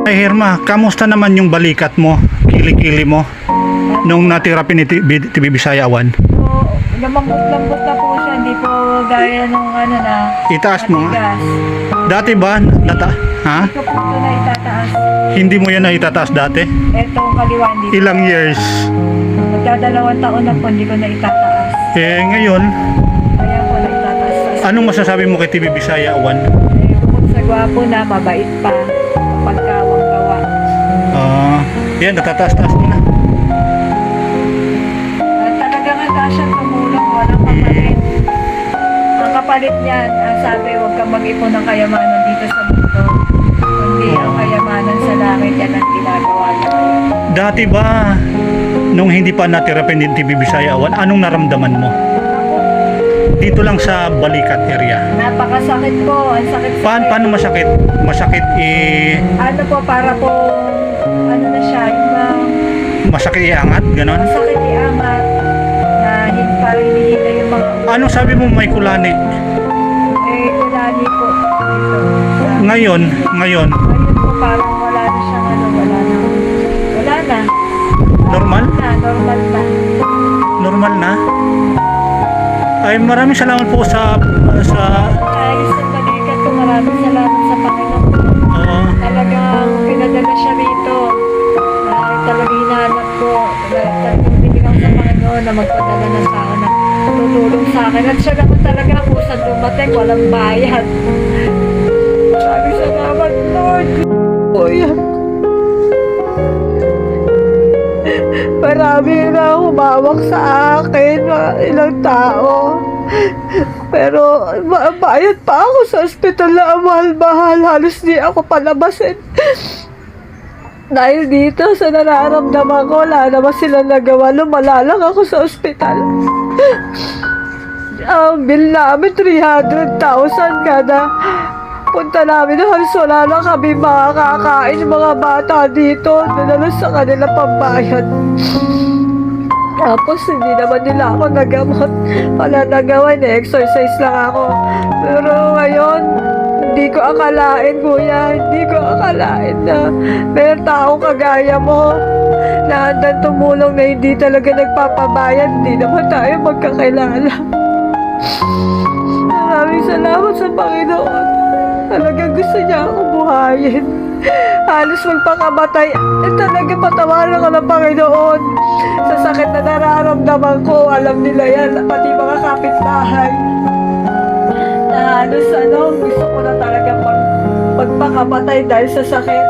Ay Herma, kamusta naman yung balikat mo, kilikili mo, nung natira ni TV Bisaya Awan? So, lumambot-lambot na po siya, hindi po gaya nung ano na Itaas mo nga. matigas. Dati ba, ha? Hindi ko po ito na itataas. Hindi mo yan na itataas dati? Etong kaliwa, hindi po. Ilang years? Magdadalawang taon na po, hindi ko na itataas. Eh ngayon, Kaya po na itataas. anong masasabi mo kay TV Bisaya Awan? Bukod sa gwapo na, mabait pa. Pagkawang gawa. Yan, natataas-taas mo na. Talagang handa siyang tumulong, walang kapalit. Ang kapalit niyan, sabi, huwag kang mag-ipon ng kayamanan dito sa mundo. Kundi ang kayamanan sa langit, yan ang ginagawa niya ngayon. Dati ba, nung hindi pa natira ni TV Bisaya Awan, anong naramdaman mo? Dito lang sa Balikat area. Napakasakit po, ang sakit sa Paano masakit? Masakit ano po, para po, ano na siya, yung masakit iangat, ganon? masakit iangat, na hindi pa hinihila yung mga, Anong sabi mo may kulani? kulani po, dito. Ngayon, Ngayon po, parang wala na siyang ano, wala na. normal? Normal na. Normal na? Ay, maraming salamat po sa Ayos ng balikat ko, maraming salamat sa Panginoon. Talagang pinadala siya rito. Talagang hinahanap ko. Talagang binigyan sa Panginoon na magpadala na sa akin na tutulong sa akin. At siya naman talaga po sa dumating, walang bayad. Maraming salamat, Lord. Kuya. Marami na humawak sa akin, mga ilang tao. Pero bayad pa ako sa ospital na mahal-mahal. Halos di ako palabasin. Dahil dito sa nararamdaman ko, wala naman sila nagawa. Lumala lang ako sa ospital. Ang bill namin, 300,000 kada punta namin. Halos wala lang kami makakain ng mga bata dito. Dinala sa kanila pambayad. Tapos hindi naman nila ako nagamot. Wala nagawa, exercise lang ako. Pero ngayon, hindi ko akalain, kuya. Hindi ko akalain na may taong kagaya mo na handang tumulong na hindi talaga nagpapabayad. Hindi naman tayo magkakilala. Maraming salamat sa Panginoon. Talagang gusto niya ako buhayin. Halos magpakamatay. Talaga patawaran ko ng Panginoon. Sa sakit na nararamdaman ko, alam nila yan, pati mga kapitbahay. Na halos gusto ko na talaga magpakamatay dahil sa sakit.